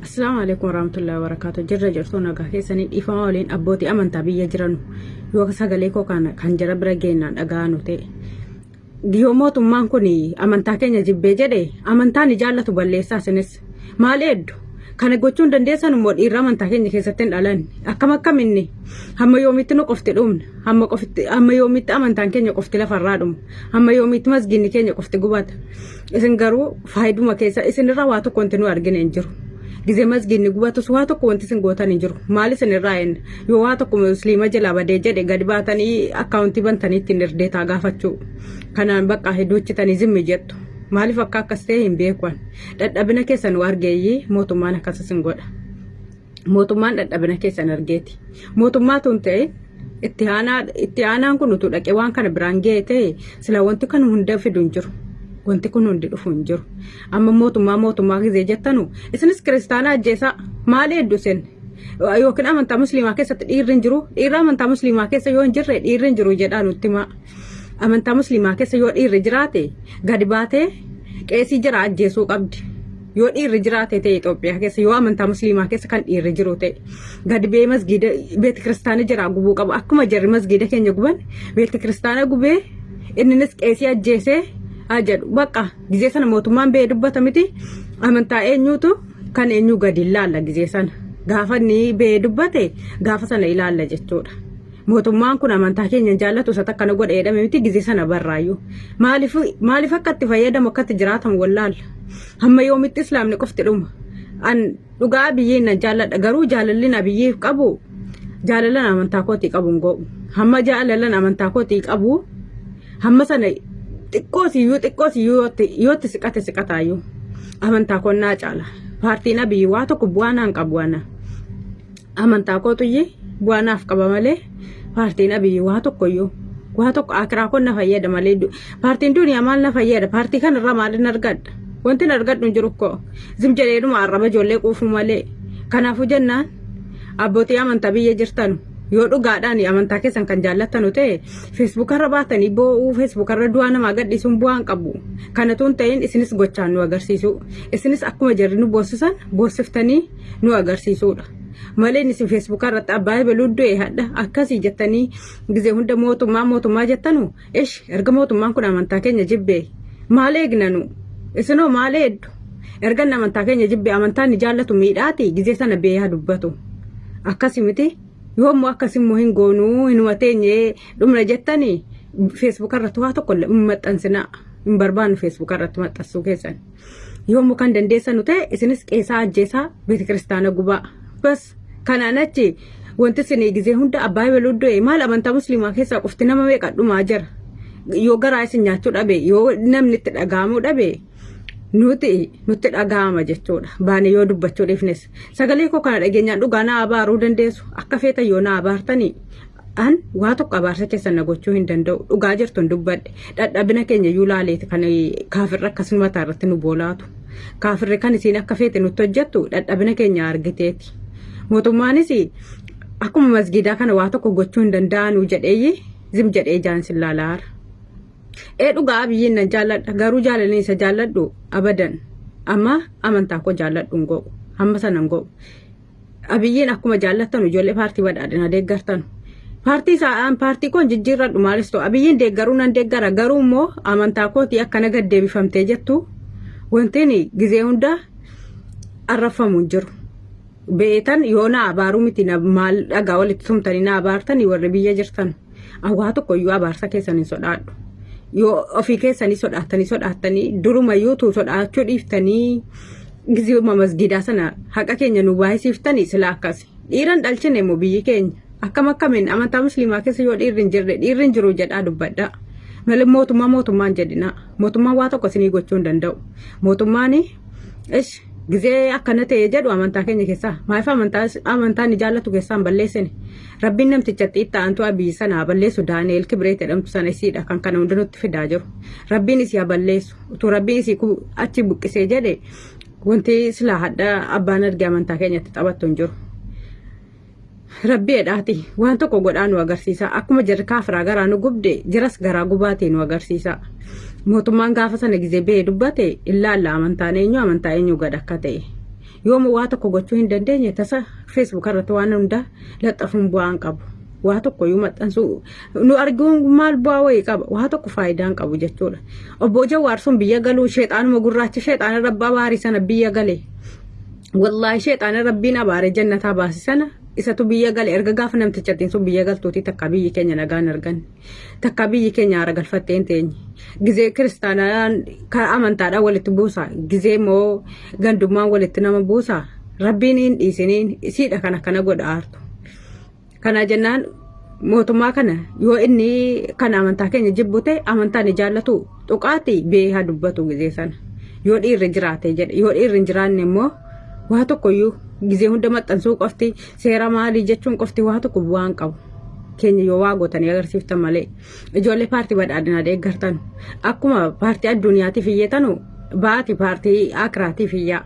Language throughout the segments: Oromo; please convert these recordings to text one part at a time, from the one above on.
Assalamualaikum warahmatullahi wabarakatuh. Jirra jirtu nagaa keessanii dhiifama waliin abbootii amantaa biyya jiranu yoo sagalee koo kan jara bira geenyaan dhaga'anu ta'e. Yoo mootummaan kun amantaa keenya jibbee jedhe amantaan ni jaallatu balleessaa isinis maal eeddu kana gochuun dandeessan immoo dhiirra amantaa keenya keessatti hin dhalan akkamitti hamma yoomitti nu qofti dhumna hamma yoomitti amantaan keenya qofti lafarraa dhumu hamma yoomitti masginni keenya qofti gubata isin garuu faayiduma keessa isinirra waa tokko wanti nu argine hin jiru. Gizee masginni gubatus waa tokko wanti isin gootan hin jiru maali isinirraa hin yoo waa tokko musliima jala badee jedhe gadi baatanii akkaawuntii bantanii ittiin irdeetaa gaafachuu kanaan bakka hedduuchitanii zimmi jettu maaliif akka akkas ta'e hin beekuan dadhabina keessan argeeyyi mootummaan akkas isin godha mootummaan dadhabina keessan argeeti mootummaa tun ta'e itti aanaan kun utuu dhaqee waan kana biraan ga'e ta'e sila wanti kan hunda fidu hin jiru. Wanti kun hundi dhufu hin jiru. Amma mootummaa gizee jettanu isinis kiristaanaa ajjeesaa maali hedduu sen yookiin amantaa musliimaa keessatti dhiirri hin jiru dhiirri amantaa musliimaa keessa yoo hin jirre dhiirri hin jiru jedhaa nutti himaa. Amantaa musliimaa keessa yoo dhiirri jiraate gadi baatee qeesii jira ajjeesuu qabdi. Yoo dhiirri jiraate ta'e Itoophiyaa keessa yoo amantaa musliimaa keessa kan dhiirri jiru ta'e gadi bee masgiida beeti kiristaana jira gubuu qaba akkuma jarri masgiida keenya guban beeti kiristaana gubee inninis qeesii ajjeesee ajadu bakka gizee sana mootummaan bee dubbata miti amantaa eenyuutu kan eenyu gadi ilaalla gizee sana gaafa ni bee dubbate gaafa sana ilaalla jechuudha. Mootummaan kun amantaa keenya jaallatu isa takkana godha jedhame miti gizee sana barraayyuu maaliif akka itti fayyadamu akka itti jiraatamu wallaalla hamma yoomitti islaamni qofti dhuma an dhugaa biyyiin na jaalladha garuu jaalallina biyyiif qabu jaalalan amantaa kootii qabu hin go'u hamma jaalalan amantaa kootii qabu hamma sana xiqqoo siyyuu yootti siqataayyuu amantaa konnaa caala paartiin abiyyi waa tokko bu'aanaan qabu amantaa kootuyyee bu'aanaaf qaba malee paartiin abiyyi waa tokko akiraa konna fayyada malee paartiin duniyaa maal na fayyada paartii kanarraa maalin argadha wanti argadhu hin jiru koo zim jedheedhuma arraba ijoollee quufu malee kanaafuu jennaan abbootii amantaa biyya jirtanu yoo dhugaadhaan amantaa keessan kan jaallattanu ta'e feesbuukarra baatanii boo'uu feesbuukarra du'aa namaa gadhiisuun bu'aan qabu kanatuun ta'in isinis gochaan nu agarsiisu isinis akkuma jarri nu boossiftanii nu agarsiisuudha malee isin feesbuukarratti abbaa beluu du'e hadha akkasii jettanii gizee hunda mootummaa jettanu erga mootummaan kun amantaa keenya jibbee maal eegnanu isinoo maal eeddu erga amantaa keenya jibbee amantaan ni jaallatu miidhaati gizee sana beeyaa dubbatu akkasii miti. Yoommoo akkasimmoo hin goonuu hin wateenye dhumna jettanii feesbuukarratti waa tokko maxxansinaa hin barbaannu feesbuukarratti maxxansuu keessan yoommoo kan dandeessanu ta'e isinis qeesaa ajjeesaa beeti kiristaana gubaa bas kanaan achi wanti isin gizee hunda abbaa beluu du'e maal amantaa musliimaa keessaa qofti nama meeqa dhumaa jira yoo garaa isin nyaachuu dhabe yoo namni itti dhaga'amuu dhabe nuti dhaga'ama jechuudha baane yoo dubbachuu dhiifnes sagalee koo kana dhageenyaan dhugaa na abaaruu dandeessu akka feetan yoo na abaartanii an waa tokko abaarsa keessan na gochuu hin danda'u dhugaa jirtuun dubbadhe dadhabina keenya iyyuu laaleeti kan kaafirra akkasuma mataa irratti nu boolaatu kaafirri kan isiin akka feete nutti hojjettu dadhabina keenya argiteeti mootummaanis akkuma masgiidaa kana waa tokko gochuu hin danda'anu jedheeyyi zim jedhee jaansin laalaara. Dhugaa biyyiin na jaalladha garuu jaalalli isa jaalladhu abadan amma amantaa koo jaalladhu hin go'u hamma sana hin go'u abiyyiin akkuma jaallattanu ijoollee paartii badhaadhina deeggartanu paartii koon jijjiirradhu maalis ta'u abiyyiin deeggaruu nan deeggara garuu immoo amantaa kootii akkana gad deebifamtee jettu wantiin gizee hunda arrafamu hin jiru beetan yoo na abaaruu miti maal dhagaa walitti tumtanii na abaartanii warri biyya jirtan waa tokko iyyuu abaarsa keessan hin sodaadhu. Yoo ofii keessanii sodaatanii duruma yuutuu sodaachuu dhiiftanii gizeema masgiidaa sana haqa keenya nu baay'isiiftanii sila akkas dhiiran dhalchine immoo biyyi keenya akkamiin amantaa musliimaa keessa yoo dhiirri hin jiru jedhaa dubbadhaa malee mootummaan jedhina mootummaan waa tokko isinii gochuu hin danda'u mootummaan gizee akkana ta'e jedhu amantaa keenya keessaa maaliif amantaa ni jaallatu keessaan balleessine rabbiin namtichatti itti aantu biyyi sana balleessu Daani'eel Kibireet jedhamtu sana isiidha kan kana hunda nutti fidaa jiru rabbiin isii balleessu utuu rabbiin isii achi buqqisee jedhe wanti silaa hadda abbaan arge amantaa keenyatti taphattu hin jiru rabbiidhaati waan tokko godhaa nu agarsiisa akkuma jarri kaafiraa garaa nu gubde jiras garaa gubaatee nu agarsiisa mootummaan gaafa sana gizee bee dubbate illaalla amantaa eenyu gad akka ta'e yooma waa tokko gochuu hin dandeenye tasa Facebook irratti waan hunda laxafuun bu'aan qabu. Waa tokko yoo maxxansu nu arguun maal bu'aa wayii qaba waa tokko faayidaan qabu jechuudha. Obbo Jawaar sun biyya galuu sheexaanuma gurraacha sheexaana rabbaa baarii sana biyya galee. Wallahi sheexaana rabbiin abaare jannataa baase sana isatu biyya gale erga gaafa namtichatiin sun biyya galtuuti takka biyyi keenya nagaan argan. Takka biyyi keenya haara galfattee hin teenye. Gizee kiristaanaan kan amantaadhaan walitti buusa. Gizee moo gandummaan walitti nama buusa. Rabbiin hin dhiisiniin isiidha kana godha aartu. Kana jennaan mootummaa kana yoo inni kan amantaa keenya jibbute amantaan jaallatu tuqaati beehaa dubbatu gizee sana. Yoo dhiirri jiraate jedhe yoo dhiirri hin jiraanne immoo waa tokkoyyuu gizee hunda maxxansuu qofti seera maalii jechuun qofti waa tokko bu'aan qabu. Keenya yoo waa gootanii agarsiiftan malee ijoollee paartii badhaadhinaa deeggartan akkuma paartii addunyaatiif iyyeetanu baati paartii akiraatiif iyyaa.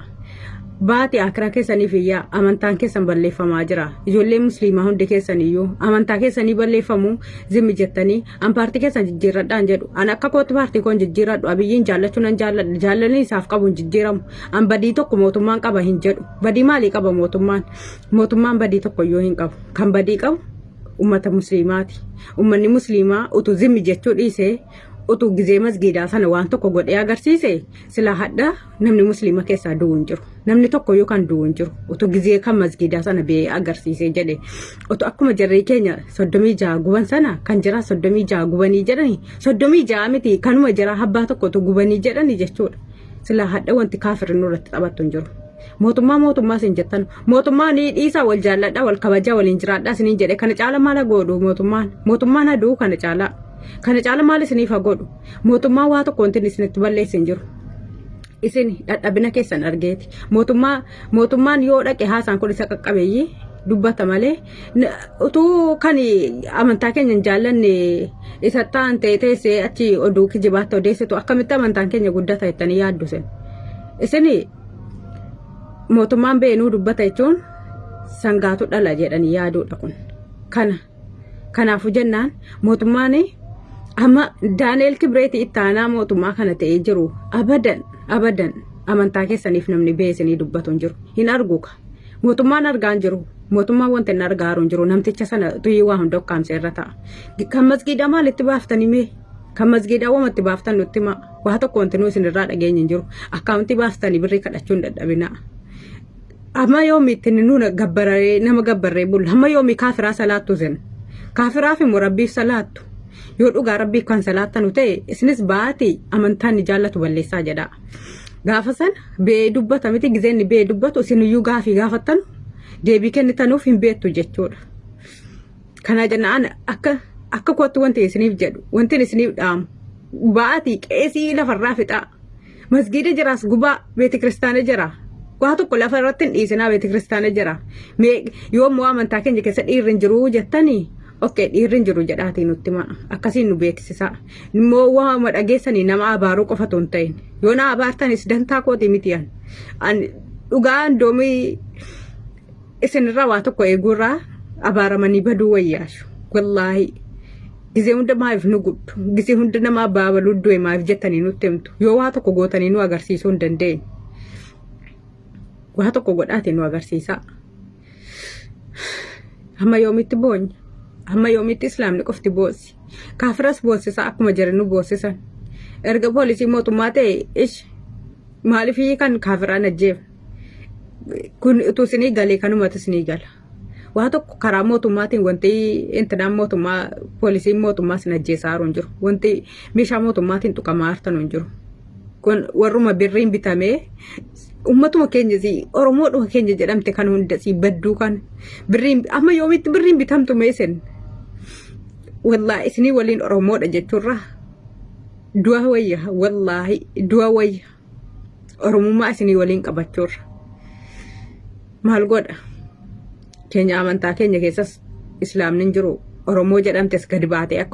Baati akira keessaniif iyyaa amantaan keessan balleeffamaa jira. Ijoollee musliimaa hundi keessaniyyuu amantaa keessanii balleeffamuu zimmi jettanii an paartii keessan jijjiirradhaan jedhu. An akka kootti paartii koon jijjiirradhu abiyyiin jaallachuu nan jaalladha. Jaallalli isaaf qabu hin jijjiiramu. An badii tokko mootummaan qaba hin jedhu. Badii maalii qaba mootummaan? Mootummaan badii tokko iyyuu hin qabu. Kan badii qabu ummata musliimaati. Ummanni musliimaa utuu zimmi jechuu dhiisee utuu gizee masgiidaa sana waan tokko godhee agarsiise sila hadda namni musliima keessaa du'u hin jiru. Namni tokko yookaan du'u hin jiru. Utuu gizee kan masgiidaa sana bee agarsiise jedhe. Utuu akkuma jarri keenya 36 guban sana kan jira 36 gubanii jedhani 36 miti kanuma jira habbaa tokko utuu gubanii jedhani jechuudha. Sila hadda wanti kaafirri nurratti taphattu hin jiru. Mootummaa sin jettan mootummaa ni dhiisaa wal jaalladhaa wal kabajaa waliin jiraadhaa siniin jedhe kana caala maala godhu mootummaan aduu kana caala maal isiniif godhu mootummaan waa tokko wanti isinitti balleessin jiru isin dadhabina keessan argeeti mootummaan yoo dhaqe haasaan kun isa qaqqabeeyyii dubbata malee utuu kan amantaa keenya hin jaallanne isa ta'an teessee achi oduu kijibaatti odeessitu akkamitti amantaan keenya guddata jettanii yaaddu isin mootummaan beenuu dubbata jechuun sangaatu dhala jedhanii yaaduudha kun kanaafuu jennaan mootummaan amma Daaneel Kibreetii ittaanaa mootummaa kana ta'ee jiru abadan amantaa keessaniif namni beesinii dubbatu hin jiru hin arguuka mootummaan argaa hin jiru mootummaan wanti hin argaaru hin jiru namticha sana tuyii waa hunda okkaamse irra ta'a kan masgiidaa maalitti baaftanii mee kan masgiidaa wamatti baaftan nutti waa tokko wanti nuu isinirraa dhageenye hin jiru akkaawuntii baaftanii birrii kadhachuun dadhabinaa. Amma yoomiitti nuna nama gabbarree bulla amma yoomii kaafiraa salaattu zen kaafiraaf immoo rabbiif salaattu yoo dhugaa rabbiif kan salaattan ta'e isinis baati amantaan ni jaallatu balleessaa jedha. Gaafa san bee dubbata miti gizeenni bee dubbatu isiniyyuu gaafii gaafattan deebii kennitanuuf hin beektu jechuudha. Kana jennaan akka kootti wanti isiniif jedhu wanti isiniif dhaamu baati qeesii lafarraa fixaa masgiida jiraas gubaa beeti kiristaana jira. Waa tokko lafa irratti hin dhiisinaa beeti kiristaana jira. Yoo immoo amantaa keenya keessa dhiirri hin jiru jettanii dhiirri hin jiru jedhaatii nutti akkasiin nu beeksisaa. Immoo waama dhageessanii nama abaaruu qofatu hin ta'in. Yoo na abaartanis dantaa kooti miti dhugaan doomii isinirraa waa tokko eeguurraa abaaramanii baduu wayyaashu. Wallaahi gizee hunda maaliif nu guddu gizee hunda nama abaabaluu du'e maaliif jettanii nutti himtu yoo waa tokko gootanii nu agarsiisuu hin dandeenye. Waa tokko godhaate nu agarsiisa. Amma yoomitti boonya. Amma yoomitti islaamni qofti boossi. Kaafiras boossisa akkuma jiran nu boossisan. Erga poolisii mootummaa ta'e maaliif kan kaafiraan ajjeef. Kun utuu isinii galee kanumatu isinii gala. Waa tokko karaa mootummaatiin wanti intinaan mootummaa poolisiin mootummaa sin ajjeesaaru hin jiru. Wanti meeshaa mootummaatiin tuqamaa hartanu hin jiru. Kun warruma birriin bitamee ummatuma keenyasi oromoodhuma keenya jedhamte kan hundasii badduu kan birriin amma yoomitti birriin bitamtu meesen wallaahi isinii waliin oromoodha jechuurra du'a wayya wallaahi du'a wayya oromummaa isinii waliin qabachuurra maal godha keenya amantaa keenya keessas islaamni hin jiru oromoo jedhamtes gadi baatee